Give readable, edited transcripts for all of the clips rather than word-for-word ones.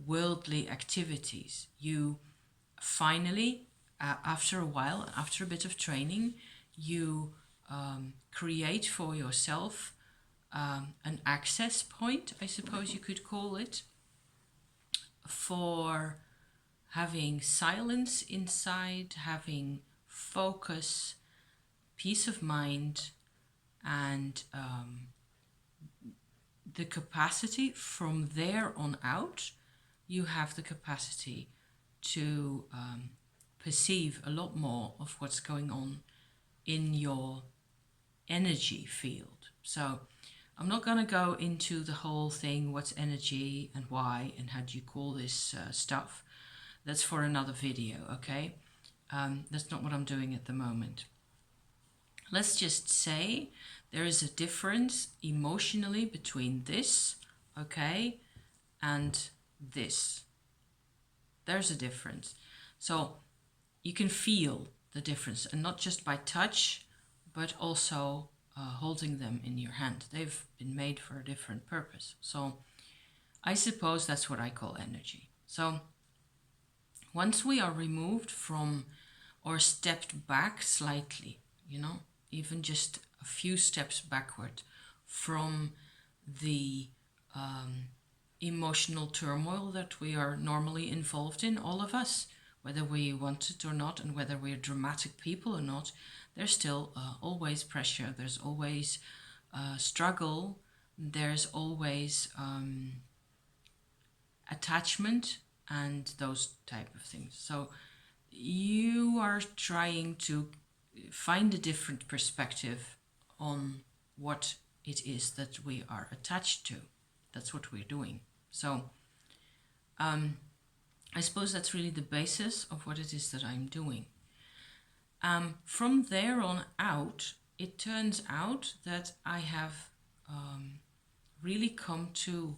worldly activities. You finally, after a while, after a bit of training, you create for yourself an access point, I suppose you could call it, for having silence inside, having focus, peace of mind, and the capacity from there on out, you have the capacity to perceive a lot more of what's going on in your energy field. So I'm not going to go into the whole thing, what's energy and why and how do you call this stuff. That's for another video, okay? That's not what I'm doing at the moment. Let's just say there is a difference emotionally between this, okay, and this. There's a difference. So you can feel the difference, and not just by touch, but also holding them in your hand. They've been made for a different purpose. So I suppose that's what I call energy. So once we are removed from or stepped back slightly, you know, even just a few steps backward from the emotional turmoil that we are normally involved in, all of us, whether we want it or not, and whether we're dramatic people or not, there's still always pressure, there's always struggle, there's always attachment and those type of things. So you are trying to find a different perspective on what it is that we are attached to. That's what we're doing. So I suppose that's really the basis of what it is that I'm doing. From there on out, it turns out that I have really come to,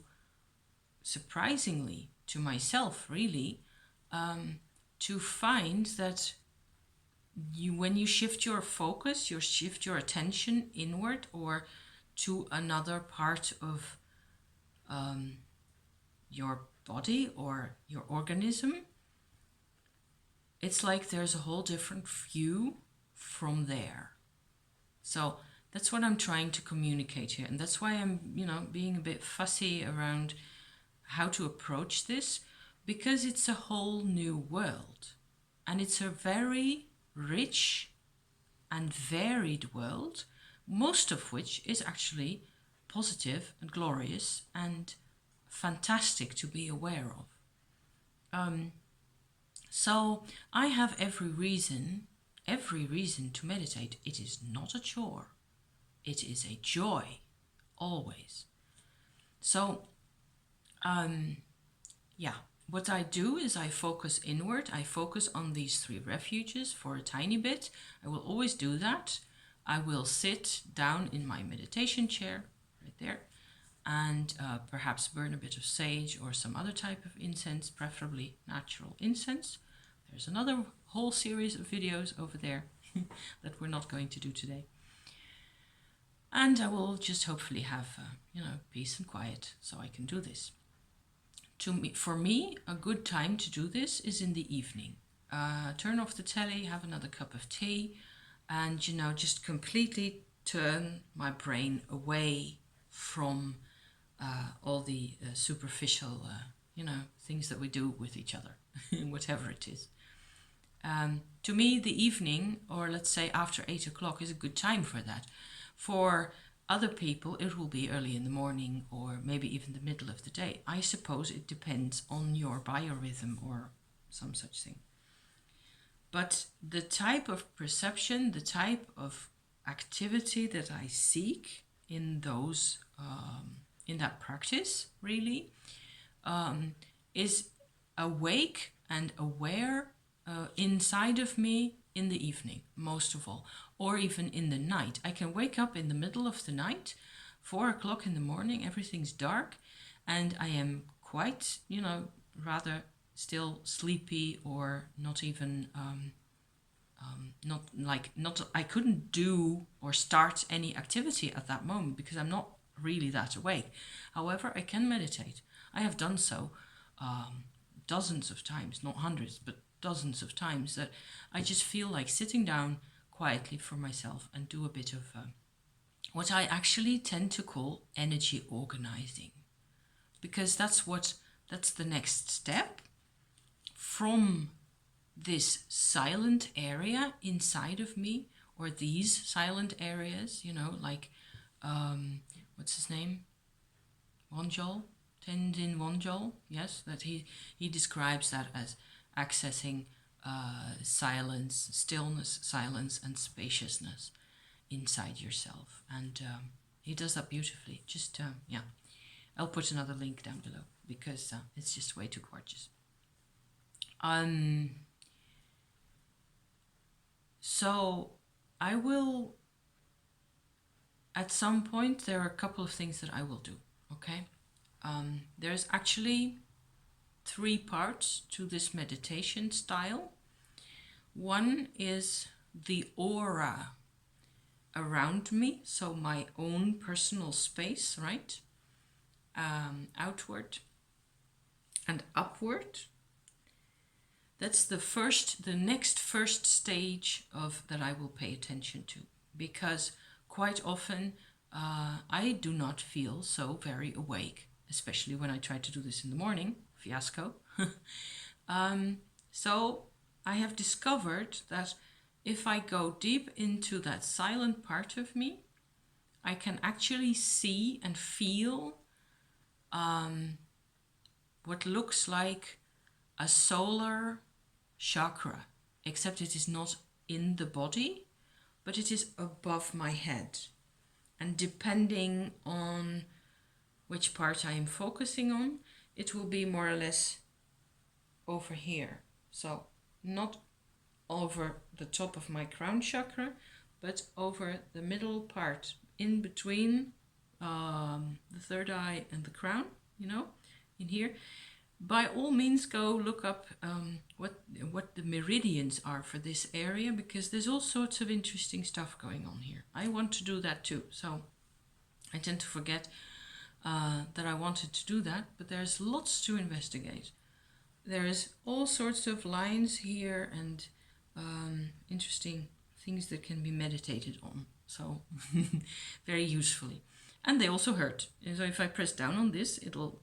surprisingly to myself really, to find that when you shift your focus, you shift your attention inward or to another part of your body or your organism, it's like there's a whole different view from there. So that's what I'm trying to communicate here. And that's why I'm, being a bit fussy around how to approach this, because it's a whole new world. And it's a very rich and varied world, most of which is actually positive and glorious and fantastic to be aware of. So I have every reason to meditate. It is not a chore. It is a joy, always. So, what I do is I focus inward. I focus on these 3 refuges for a tiny bit. I will always do that. I will sit down in my meditation chair, right there, and perhaps burn a bit of sage or some other type of incense, preferably natural incense. There's another whole series of videos over there that we're not going to do today. And I will just hopefully have, peace and quiet so I can do this. For me, a good time to do this is in the evening. Turn off the telly, have another cup of tea, and, just completely turn my brain away from all the superficial, things that we do with each other, whatever it is. To me, the evening, or let's say after 8 o'clock, is a good time for that. For other people, it will be early in the morning or maybe even the middle of the day. I suppose it depends on your biorhythm or some such thing. But the type of perception, the type of activity that I seek in those, in that practice, really, is awake and aware inside of me in the evening, most of all, or even in the night. I can wake up in the middle of the night, 4 o'clock in the morning, everything's dark, and I am quite, rather still sleepy or not even, I couldn't do or start any activity at that moment because I'm not really that awake. However, I can meditate. I have done so dozens of times, not hundreds, but dozens of times, that I just feel like sitting down quietly for myself and do a bit of what I actually tend to call energy organizing, because that's the next step from this silent area inside of me, or these silent areas, like what's his name? Wanjol, Tenzin Wanjol, yes, that he describes that as accessing silence, stillness, silence, and spaciousness inside yourself, and he does that beautifully. Just yeah, I'll put another link down below because it's just way too gorgeous. So I will, at some point, there are a couple of things that I will do, okay? There's actually 3 parts to this meditation style. One is the aura around me, so my own personal space, right? Outward and upward. That's the next first stage of that I will pay attention to, because quite often I do not feel so very awake, especially when I try to do this in the morning. Fiasco. So I have discovered that if I go deep into that silent part of me, I can actually see and feel what looks like a solar chakra, except it is not in the body, but it is above my head. And depending on which part I am focusing on, it will be more or less over here. So not over the top of my crown chakra, but over the middle part, in between the third eye and the crown, in here. By all means, go look up what the meridians are for this area, because there's all sorts of interesting stuff going on here. I want to do that too, so I tend to forget that I wanted to do that, but there's lots to investigate. There's all sorts of lines here and interesting things that can be meditated on, so very usefully. And they also hurt. So if I press down on this, it'll,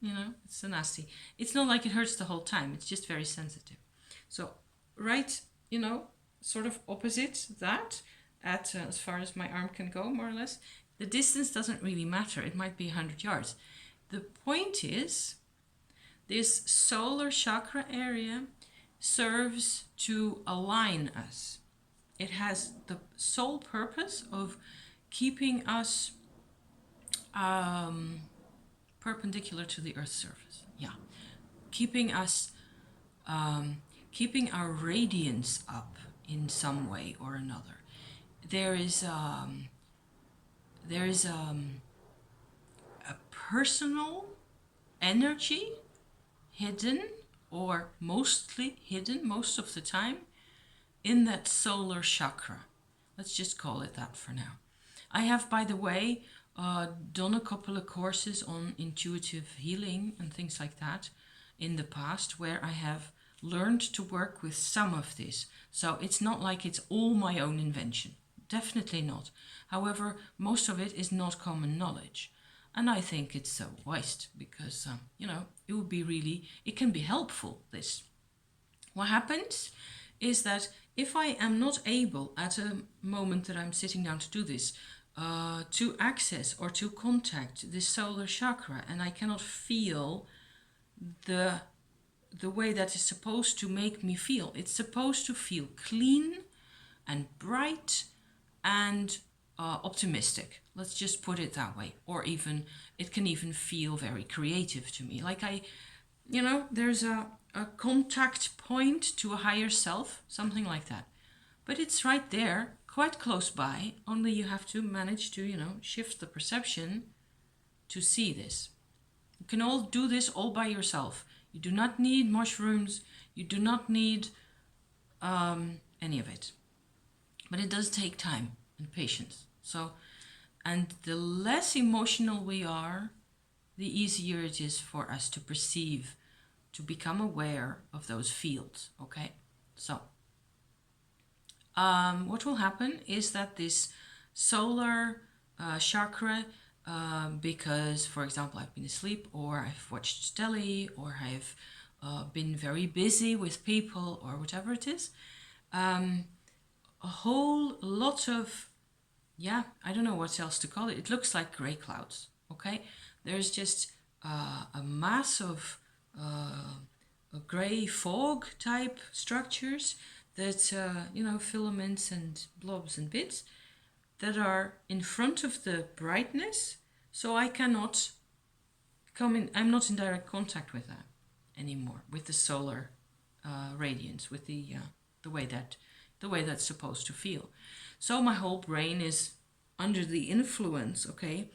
it's so nasty. It's not like it hurts the whole time, it's just very sensitive. So right, sort of opposite that, at as far as my arm can go, more or less. The distance doesn't really matter, it might be 100 yards. The point is, this solar chakra area serves to align us. It has the sole purpose of keeping us perpendicular to the Earth's surface. Yeah, keeping us, keeping our radiance up in some way or another. There is a personal energy hidden, or mostly hidden most of the time, in that solar chakra. Let's just call it that for now. I have, by the way, done a couple of courses on intuitive healing and things like that in the past, where I have learned to work with some of this. So it's not like it's all my own invention. Definitely not. However, most of it is not common knowledge. And I think it's a waste, because, it would be really, it can be helpful, this. What happens is that if I am not able, at a moment that I'm sitting down to do this, to access or to contact this solar chakra, and I cannot feel the way that is supposed to make me feel. It's supposed to feel clean and bright and optimistic. Let's just put it that way. Or even, it can even feel very creative to me. Like there's a contact point to a higher self, something like that. But it's right there, quite close by, only you have to manage to, shift the perception to see this. You can all do this all by yourself. You do not need mushrooms, you do not need any of it. But it does take time and patience. So, and the less emotional we are, the easier it is for us to perceive, to become aware of those fields. Okay, so what will happen is that this solar chakra, because, for example, I've been asleep, or I've watched telly, or I've been very busy with people, or whatever it is, a whole lot of, yeah, I don't know what else to call it. It looks like gray clouds, okay? There's just a mass of gray fog type structures that, filaments and blobs and bits that are in front of the brightness. So I cannot come in, I'm not in direct contact with that anymore, with the solar radiance, with the way that's supposed to feel. So my whole brain is under the influence, okay,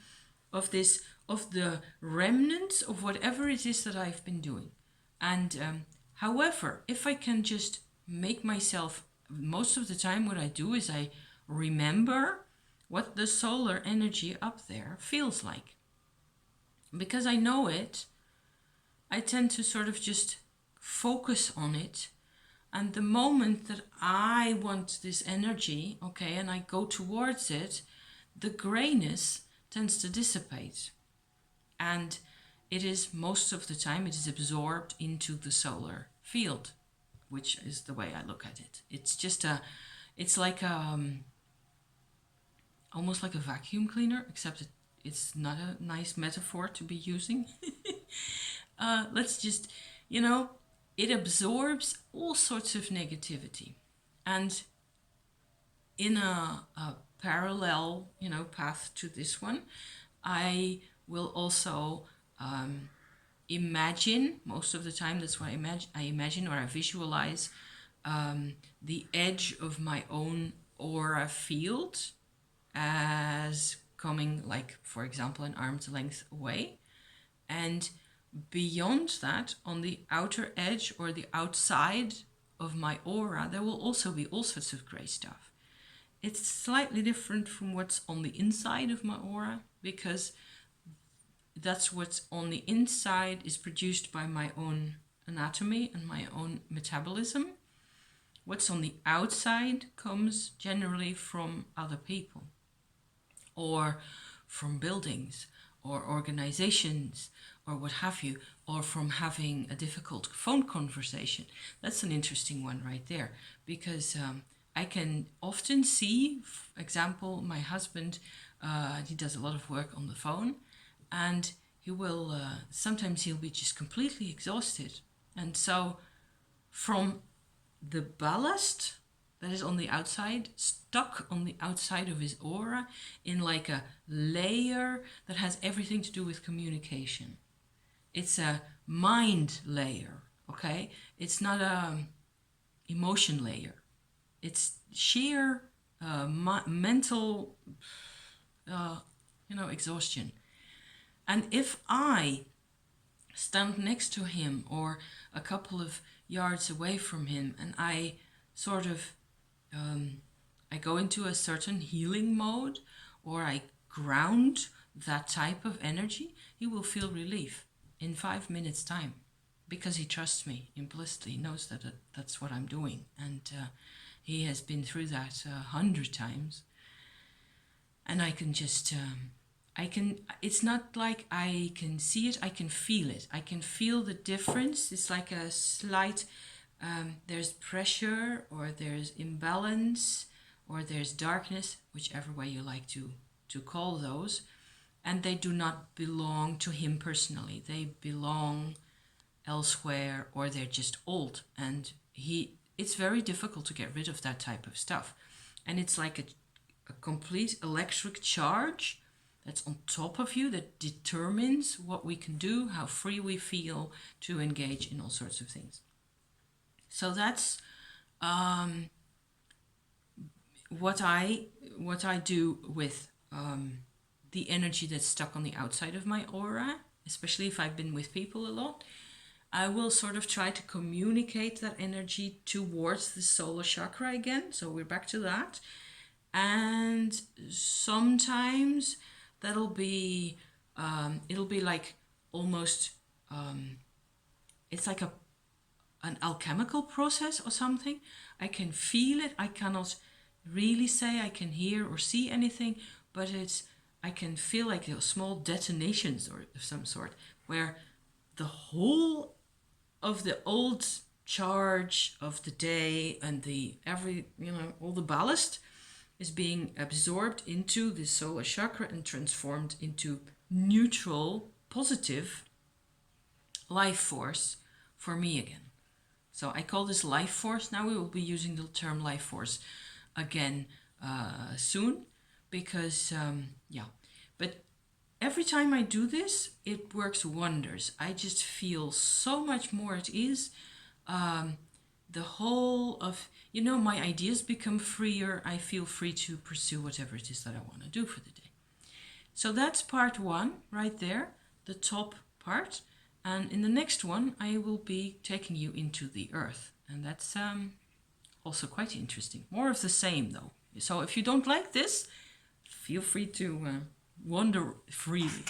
of the remnants of whatever it is that I've been doing. And however, if I can just make myself, most of the time what I do is I remember what the solar energy up there feels like. Because I know it, I tend to sort of just focus on it. And the moment that I want this energy, okay, and I go towards it, the grayness tends to dissipate. And it is, most of the time, it is absorbed into the solar field, which is the way I look at it. It's just it's like almost like a vacuum cleaner, except it's not a nice metaphor to be using. Let's just, it absorbs all sorts of negativity. And in a parallel, path to this one, I will also imagine, most of the time, that's what I imagine or I visualize the edge of my own aura field as coming, like, for example, an arm's length away. And beyond that, on the outer edge or the outside of my aura, there will also be all sorts of gray stuff. It's slightly different from what's on the inside of my aura, because that's what's on the inside is produced by my own anatomy and my own metabolism. What's on the outside comes generally from other people, or from buildings, or organizations, or what have you, or from having a difficult phone conversation. That's an interesting one right there, because I can often see, for example, my husband, he does a lot of work on the phone, and he will, sometimes he'll be just completely exhausted. And so from the ballast that is on the outside, stuck on the outside of his aura, in like a layer that has everything to do with communication. It's a mind layer, okay? It's not a emotion layer. It's sheer mental, exhaustion. And if I stand next to him or a couple of yards away from him, and I sort of I go into a certain healing mode, or I ground that type of energy, he will feel relief in 5 minutes time, because he trusts me implicitly. He knows that that's what I'm doing, and he has been through that 100 times. And I can just it's not like I can see it, I can feel it. I can feel the difference. It's like a slight, there's pressure, or there's imbalance, or there's darkness, whichever way you like to call those. And they do not belong to him personally. They belong elsewhere, or they're just old. And it's very difficult to get rid of that type of stuff. And it's like a complete electric charge that's on top of you that determines what we can do, how free we feel to engage in all sorts of things. So that's what I do with the energy that's stuck on the outside of my aura, especially if I've been with people a lot. I will sort of try to communicate that energy towards the solar chakra again. So we're back to that. And sometimes that'll be, it'll be like almost, it's like an alchemical process or something. I can feel it. I cannot really say I can hear or see anything, but I can feel like small detonations or of some sort, where the whole of the old charge of the day and all the ballast is being absorbed into the solar chakra and transformed into neutral, positive life force for me again. So I call this life force. Now we will be using the term life force again soon, because but every time I do this, it works wonders. I just feel so much more at ease. The whole of, my ideas become freer. I feel free to pursue whatever it is that I want to do for the day. So that's part 1 right there, the top part. And in the next one, I will be taking you into the earth. And that's also quite interesting. More of the same, though. So if you don't like this, feel free to wander freely.